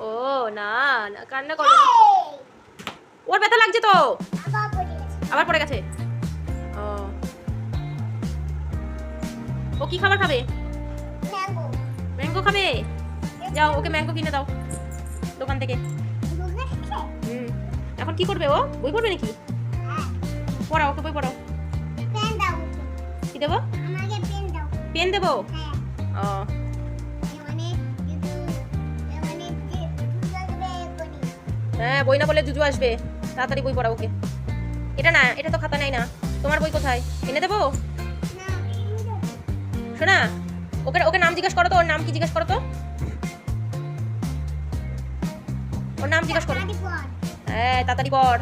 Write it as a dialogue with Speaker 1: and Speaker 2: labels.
Speaker 1: ও না না, কান্না করবে না। ওর ব্যথা লাগছে তো, আবার পড়ে গেছে। ও ও কি খাবার খাবে? ম্যাঙ্গো খাবে? যাও ওকে ম্যাঙ্গো কিনে দাও দোকান থেকে। এখন কি করবে ও? বই পড়বে নাকি? পড়াও ওকে, বই পড়াও। কি দেবো? পেন দেবো? ও হ্যাঁ, বই না বলে জুজু আসবে, তাড়াতাড়ি বই পড়াও ওকে। এটা না, এটা তো খাতা নাই না, তোমার বই কোথায়? এনে দেবো? শোনা, ওকে ওকে নাম জিজ্ঞেস করো তো, ওর নাম কি জিজ্ঞেস করো তো, ওর নাম জিজ্ঞেস করো। হ্যাঁ তাড়াতাড়ি পড়।